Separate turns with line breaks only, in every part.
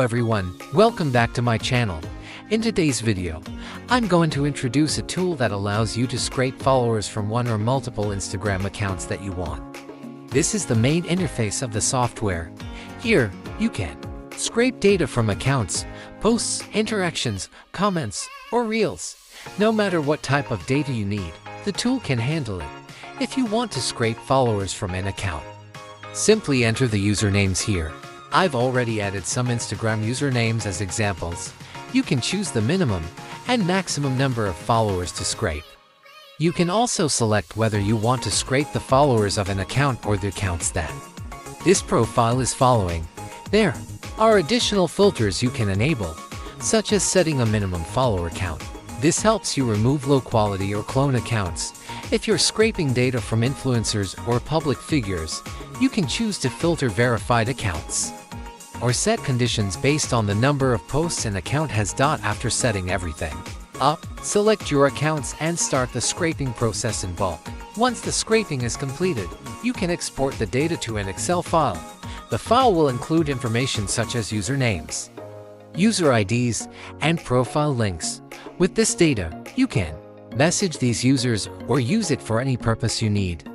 everyone, welcome back to my channel. In today's video, I'm going to introduce a tool that allows you to scrape followers from one or multiple Instagram accounts that you want. This is the main interface of the software. Here, you can scrape data from accounts, posts, interactions, comments, or reels. No matter what type of data you need, the tool can handle it. If you want to scrape followers from an account, simply enter the usernames here. I've already added some Instagram usernames as examples. You can choose the minimum and maximum number of followers to scrape. You can also select whether you want to scrape the followers of an account or the accounts that this profile is following. There are additional filters you can enable, such as setting a minimum follower count. This helps you remove low quality or clone accounts. If you're scraping data from influencers or public figures, you can choose to filter verified accounts or set conditions based on the number of posts an account has. After setting everything up, select your accounts and start the scraping process in bulk. Once the scraping is completed, you can export the data to an Excel file. The file will include information such as usernames, user IDs, and profile links. With this data, you can message these users or use it for any purpose you need.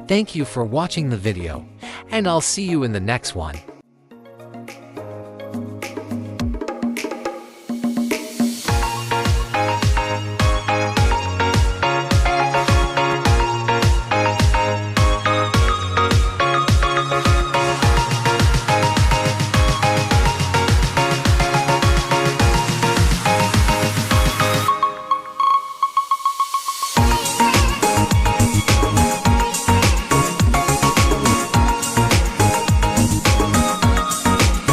Thank you for watching the video, and I'll see you in the next one.